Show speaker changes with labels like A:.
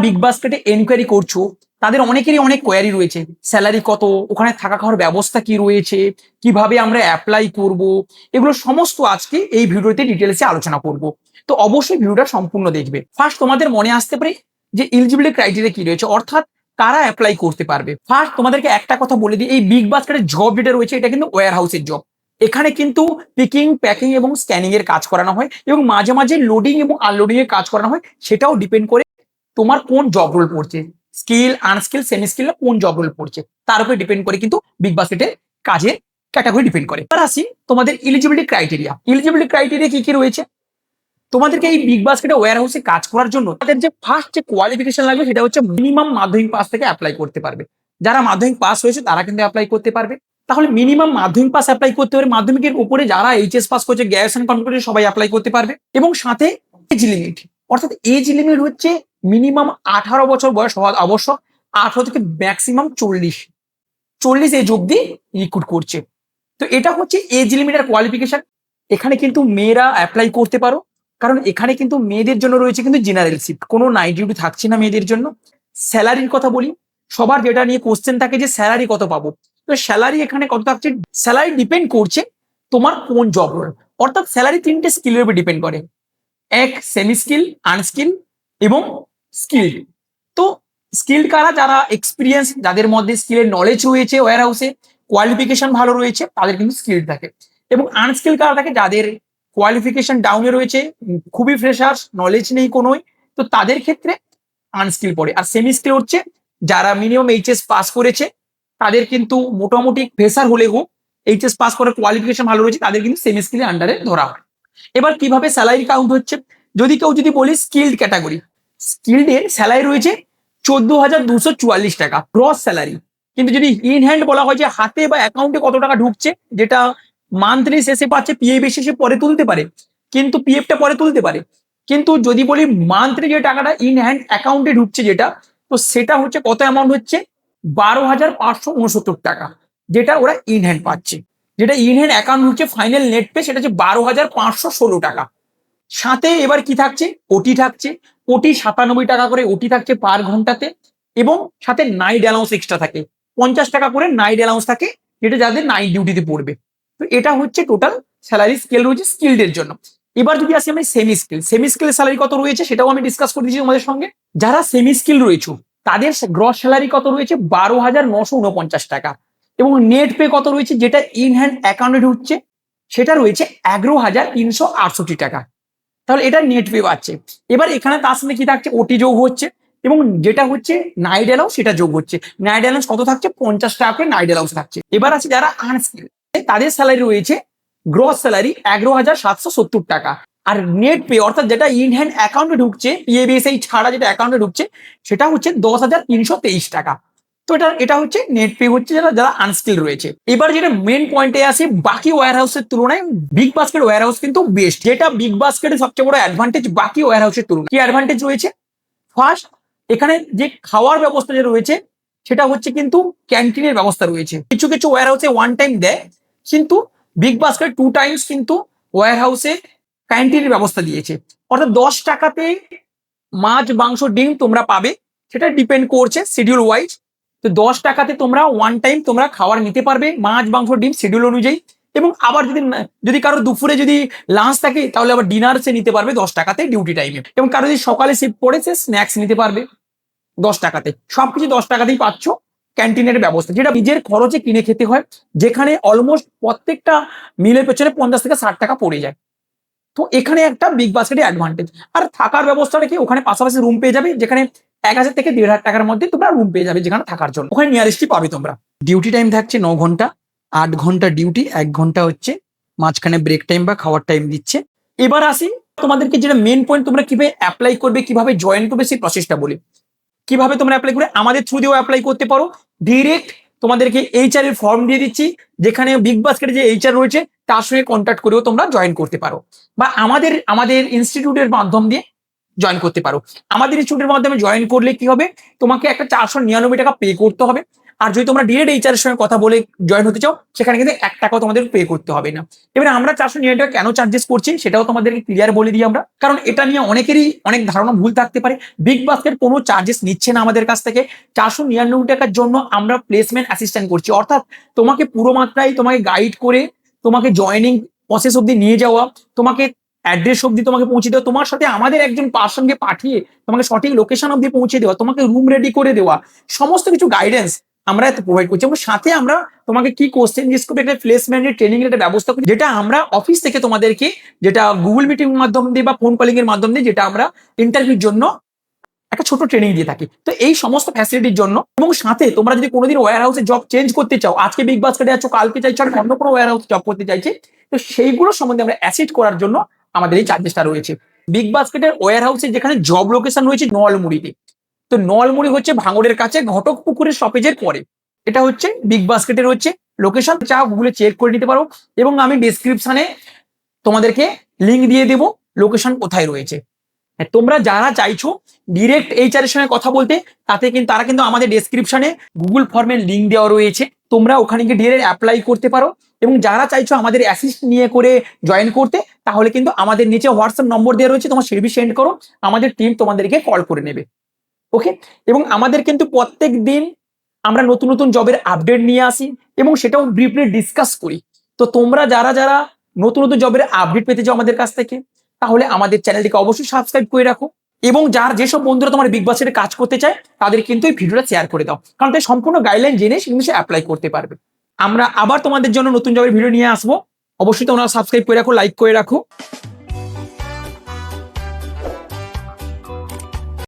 A: Big বাস্কেটে enquiry করছো, তাদের অনেকেরই অনেক কোয়ারি রয়েছে। স্যালারি কত, ওখানে থাকা খাওয়ার ব্যবস্থা কি রয়েছে, কিভাবে আমরা অ্যাপ্লাই করব, এগুলো সমস্ত আজকে এই ভিডিওতে ডিটেলসে আলোচনা করব। তো অবশ্যই ভিডিওটা সম্পূর্ণ দেখবে। ফার্স্ট তোমাদের মনে আসতে পারে যে এলিজিবিলিটি ক্রাইটেরিয়া কি রয়েছে, অর্থাৎ কারা অ্যাপ্লাই করতে পারবে। ফার্স্ট তোমাদেরকে একটা কথা বলে দিই, এই বিগ বাস্কেটের জব যেটা রয়েছে এটা কিন্তু ওয়্যার হাউসের জব। এখানে কিন্তু পিকিং, প্যাকিং এবং স্ক্যানিং এর কাজ করানো হয় এবং মাঝে মাঝে লোডিং এবং আনলোডিং এর কাজ করানো হয়। সেটাও ডিপেন্ড করে তোমার কোন জব রোল পড়ছে, স্কিল, আনস্কিল, সেমি স্কিল কোন জব রোল পড়ছে তার উপরে ডিপেন্ড করে কিন্তু বিগ বাস্কেটের কাজের ক্যাটাগরি ডিপেন্ড করে। এবার আসি তোমাদের এলিজিবিলিটি ক্রাইটেরিয়া। এলিজিবিলিটি ক্রাইটেরিয়া কি কি রয়েছে? তোমাদেরকে এই বিগ বাস্কেটে ওয়্যার হাউসে কাজ করার জন্য তাদের যে ফার্স্ট যে কোয়ালিফিকেশন লাগবে সেটা হচ্ছে মিনিমাম মাধ্যমিক পাস থেকে অ্যাপ্লাই করতে পারবে। যারা মাধ্যমিক পাস হয়েছে তারা কিন্তু অ্যাপ্লাই করতে পারবে। তাহলে মিনিমাম মাধ্যমিক পাস অ্যাপ্লাই করতে পারে। মাধ্যমিকের উপরে যারা এইচএস পাস করছে, গ্র্যাজুয়েশন কমপ্লিট করেছে সবাই অ্যাপ্লাই করতে পারবে। এবং সাথে এজ লিমিট, অর্থাৎ এজ লিমিট হচ্ছে মিনিমাম 18 বছর বয়স হওয়া আবশ্যক। 18 থেকে ম্যাক্সিমাম 40 এজ অব্দি রিক্রুট করছে। তো এটা হচ্ছে এজ লিমিট আর কোয়ালিফিকেশন। এখানে কিন্তু মেয়েরা অ্যাপ্লাই করতে পারো, কারণ এখানে কিন্তু মেয়েদের জন্য রয়েছে কিন্তু জেনারেল শিফট, কোনো নাইট ডিউটি থাকছে না মেয়েদের জন্য। স্যালারির কথা বলি, সবার যেটা নিয়ে কোশ্চেন থাকে যে স্যালারি কত পাবো, তো স্যালারি এখানে কত থাকছে, স্যালারি ডিপেন্ড করছে তোমার কোন জব রোল। অর্থাৎ স্যালারি 3টে স্কিলের উপর ডিপেন্ড করে, এক সেমি স্কিল, আনস্কিল এবং স্কিল্ড। তো স্কিল্ড কারা, যারা এক্সপিরিয়েন্স, যাদের মধ্যে স্কিলের নলেজ রয়েছে, ওয়্যার হাউসে কোয়ালিফিকেশন ভালো রয়েছে তাদের কিন্তু স্কিল্ড থাকে। এবং আনস্কিল কারা থাকে, যাদের কোয়ালিফিকেশন ডাউনে রয়েছে, খুবই ফ্রেশার্স, নলেজ নেই কোনোই, তো তাদের ক্ষেত্রে আনস্কিল পড়ে। আর সেমি স্কিল হচ্ছে যারা মিনিমাম এইচএস পাস করেছে, তাদের কিন্তু মোটামুটি ফ্রেশার হলেও এইচএস পাস করার কোয়ালিফিকেশন ভালো রয়েছে, তাদের কিন্তু সেমি স্কিলের আন্ডারে ধরা হয়। এবার কিভাবে স্যালারি কাউন্ট হচ্ছে, যদি বলি স্কিল্ড ক্যাটাগরি, স্কিল্ডের স্যালারি রয়েছে 14,244 টাকা গ্রস স্যালারি। কিন্তু যদি ইন হ্যান্ড বলা হয় যে হাতে বা অ্যাকাউন্টে কত টাকা ঢুকছে, যেটা মান্থলি শেষে পাচ্ছে, পিএফ শেষে পরে তুলতে পারে, কিন্তু পিএফটা পরে তুলতে পারে। কিন্তু যদি বলি মান্থলি যে টাকাটা ইন হ্যান্ড অ্যাকাউন্টে ঢুকছে যেটা, তো সেটা হচ্ছে কত অ্যামাউন্ট হচ্ছে 12,569 টাকা, যেটা ওরা ইন হ্যান্ড পাচ্ছে। যেটা ইন হ্যান্ড অ্যাকাউন্ট হচ্ছে ফাইনাল নেট পে, সেটা হচ্ছে 12,516 টাকা। সাথে এবার কি থাকছে, ওটি থাকছে। ওটি 97 টাকা করে ওটি থাকছে পার ঘন্টাতে। এবং সাথে নাইট অ্যালাউন্স এক্সট্রা থাকে, 50 টাকা করে নাইট অ্যালাউন্স থাকে, যেটা যাদের নাইট ডিউটিতে পড়বে। তো এটা হচ্ছে টোটাল স্যালারি স্কেল রয়েছে স্কিলদের জন্য। এবার যদি আসি আমি সেমি স্কিল স্যালারি কত রয়েছে সেটাও আমি ডিসকাস করে দিচ্ছি তোমাদের সঙ্গে। যারা সেমি স্কিল রয়েছে তাদের গ্রস স্যালারি কত রয়েছে 12,949 টাকা। এবং নেট পে কত রয়েছে, যেটা ইন হ্যান্ড অ্যাকাউন্টে ঢুকছে, সেটা রয়েছে 11,368 টাকা। তাহলে এটা নেট পে পাচ্ছে। এবার এখানে তার সঙ্গে কি থাকছে, ওটি যোগ হচ্ছে এবং যেটা হচ্ছে নাইট অ্যালাউন্স সেটা যোগ হচ্ছে। নাইট অ্যালাউন্স কত থাকছে, 50 টাকা করে নাইট অ্যালাউন্স থাকছে। এবার আছে যারা আনস্কিল, তাদের স্যালারি রয়েছে গ্রস স্যালারি 11,770 টাকা। আর নেট পে অর্থাৎ যেটা ইন হ্যান্ড অ্যাকাউন্টে ঢুকছে, পিএবিএসআই ছাড়া যেটা অ্যাকাউন্টে ঢুকছে, সেটা হচ্ছে 10,323 টাকা। তো এটা হচ্ছে নেট পে হচ্ছে যারা আনস্কিল রয়েছে। এবার যেটা মেন পয়েন্টে আসে, বাকি ওয়্যার হাউসের তুলনায় বিগ বাস্কেট ওয়্যার হাউস কিন্তু বেস্ট। যেটা বিগ বাস্কেটের সবচেয়ে বড় অ্যাডভান্টেজ বাকি ওয়্যার হাউসের তুলনায়, কি অ্যাডভান্টেজ রয়েছে? ফার্স্ট, এখানে যে খাওয়ার ব্যবস্থা যে রয়েছে সেটা হচ্ছে কিন্তু ক্যান্টিনের ব্যবস্থা রয়েছে। কিছু কিছু ওয়্যার হাউসে 1 টাইম দেয়, কিন্তু বিগ বাস্কেট 2 টাইমস কিন্তু ওয়্যার হাউসে ক্যান্টিনের ব্যবস্থা দিয়েছে। অর্থাৎ 10 টাকাতে মাছ, মাংস, ডিম তোমরা পাবে, সেটা ডিপেন্ড করছে শিডিউল ওয়াইজ। তো 10 টাকাতে তোমরা 1 টাইম তোমরা খাবার নিতে পারবে, মাছ, মাংস, ডিম শিডিউল অনুযায়ী। এবং আবার যদি কারো দুপুরে যদি লাঞ্চ থাকে, তাহলে আবার ডিনার সে নিতে পারবে 10 টাকাতে ডিউটি টাইমে। এবং কারো যদি সকালে শিফট পড়ে, সে স্ন্যাক্স নিতে পারবে 10 টাকাতে। সবকিছু 10 টাকাতেই পাচ্ছ। ক্যান্টিনের ব্যবস্থা যেটা নিজের খরচে কিনে খেতে হয়, যেখানে অলমোস্ট প্রত্যেকটা মিলের পেছনে 50 থেকে 60 টাকা পড়ে যায়। তো এখানে একটা বিগ বাস্কেটের অ্যাডভান্টেজ। আর থাকার ব্যবস্থাটা কি, ওখানে পাশাপাশি রুম পেয়ে যাবে, যেখানে 1,000 থেকে 1,500 টাকার মধ্যে তোমরা রুম পেয়ে যাবে যেখানে থাকার জন্য। ওখানে নিয়ারেস্টই পাবে তোমরা। ডিউটি টাইম থাকছে 9 ঘন্টা, 8 ঘন্টা ডিউটি, 1 ঘন্টা হচ্ছে মাঝখানে ব্রেক টাইম বা খাওয়ার টাইম দিচ্ছে। এবার আসি তোমাদেরকে যেটা মেন পয়েন্ট, তোমরা কিভাবে অ্যাপ্লাই করবে, কিভাবে জয়েন করবে সেই প্রসেসটা বলি। কিভাবে তোমরা অ্যাপ্লাই করে, আমাদের থ্রু দিয়েও অ্যাপ্লাই করতে পারো। ডিরেক্ট তোমাদেরকে এইচআর এর ফর্ম দিয়ে দিচ্ছি, যেখানে বিগ বাস্কেটে যে এইচআর রয়েছে তার সঙ্গে কন্ট্যাক্ট করেও তোমরা জয়েন করতে পারো, বা আমাদের ইনস্টিটিউটের মাধ্যম দিয়ে জয়েন করতে পারো। আমাদের ইনস্টিটিউটের মাধ্যমে জয়েন করলে কি হবে, তোমাকে একটা 499 টাকা পে করতে হবে। আর যদি তোমরা ডিরেক্ট এইচআর এর সঙ্গে কথা বলে জয়েন হতে চাও, সেখানে কিন্তু 1 টাকাও তোমাদের পে করতে হবে না। এবারে আমরা 499 টাকা কেন চার্জেস করছি সেটাও তোমাদেরকে ক্লিয়ার বলে দিই আমরা, কারণ এটা নিয়ে অনেকেরই অনেক ধারণা ভুল থাকতে পারে। বিগ বাস্কেট কোনো চার্জেস নিচ্ছে না আমাদের কাছ থেকে। 499 টাকার জন্য আমরা প্লেসমেন্ট অ্যাসিস্ট্যান্ট করছি, অর্থাৎ তোমাকে পুরো মাত্রায় তোমাকে গাইড করে, তোমাকে জয়েনিং প্রসেস অব্দি নিয়ে যাওয়া, তোমাকে অ্যাড্রেস অব্দি তোমাকে পৌঁছে দেওয়া, তোমার সাথে আমাদের একজন পার্সনকে পাঠিয়ে তোমাকে সঠিক লোকেশন অব্দি পৌঁছে দেওয়া, তোমাকে রুম রেডি করে দেওয়া, সমস্ত কিছু গাইডেন্স আমরা প্রোভাইড করছি। এবং সাথে আমরা তোমাকে কি কোশ্চেন জিজ্ঞেস করবো, একটা প্লেসমেন্টের ট্রেনিং এর একটা ব্যবস্থা করি, যেটা আমরা অফিস থেকে তোমাদেরকে, যেটা গুগল মিটিং এর মাধ্যম দিয়ে বা ফোন কলিং এর মাধ্যম দিয়ে, যেটা আমরা ইন্টারভিউর জন্য একটা ছোট ট্রেনিং দিয়ে থাকি। তো এই সমস্ত ফ্যাসিলিটির জন্য, এবং সাথে তোমরা যদি কোনোদিন ওয়্যার হাউসে জব চেঞ্জ করতে চাও, আজকে বিগ বাস্কেটে আছো, কালকে চাইছো আর অন্য কোনো ওয়্যার হাউসে জব করতে চাইছে, তো সেইগুলো সম্বন্ধে আমরা অ্যাসিস্ট করার জন্য আমাদের এই চার্জেসটা রয়েছে। বিগ বাস্কেটের ওয়্যার হাউসে যেখানে জব লোকেশন রয়েছে নলমুড়িতে, তো নলমুড়ি হচ্ছে ভাঙড়ের কাছে ঘটক পুকুরের স্টপেজের পরে। এটা হচ্ছে বিগ বাস্কেটের হচ্ছে লোকেশন, যা গুগলে চেক করে নিতে পারো, এবং আমি ডেসক্রিপশনে তোমাদেরকে লিঙ্ক দিয়ে দেবো লোকেশন কোথায় রয়েছে। তোমরা যারা চাইছো ডিরেক্ট এইচআর এর সঙ্গে কথা বলতে, তারা কিন্তু আমাদের ডেসক্রিপশনে গুগল ফর্মের লিঙ্ক দেওয়া রয়েছে, তোমরা ওখানে গিয়ে ডিরেক্ট অ্যাপ্লাই করতে পারো। এবং যারা চাইছো আমাদের অ্যাসিস্ট নিয়ে করে জয়েন করতে, তাহলে কিন্তু আমাদের নিচে হোয়াটসঅ্যাপ নম্বর দেওয়া রয়েছে, তোমার সিভি সেন্ড করো, আমাদের টিম তোমাদেরকে কল করে নেবে। ওকে, এবং আমাদের কিন্তু প্রত্যেক দিন আমরা নতুন নতুন জবের আপডেট নিয়ে আসি এবং সেটাও ব্রিফলি ডিসকাস করি। তো তোমরা যারা যারা নতুন নতুন জবের আপডেট পেতে চাও আমাদের কাছ থেকে, তাহলে আমাদের চ্যানেলটিকে অবশ্যই সাবস্ক্রাইব করে রাখো, এবং যেসব বন্ধুরা তোমার বিগ বাস্কেটে কাজ করতে চায় তাদের কিন্তু এই ভিডিওটা শেয়ার করে দাও, কারণ তাই সম্পূর্ণ গাইডলাইন জেনে সে অ্যাপ্লাই করতে পারবে। আমরা আবার তোমাদের জন্য নতুন জবের ভিডিও নিয়ে আসবো, অবশ্যই তোমরা সাবস্ক্রাইব করে রাখো, লাইক করে রাখো।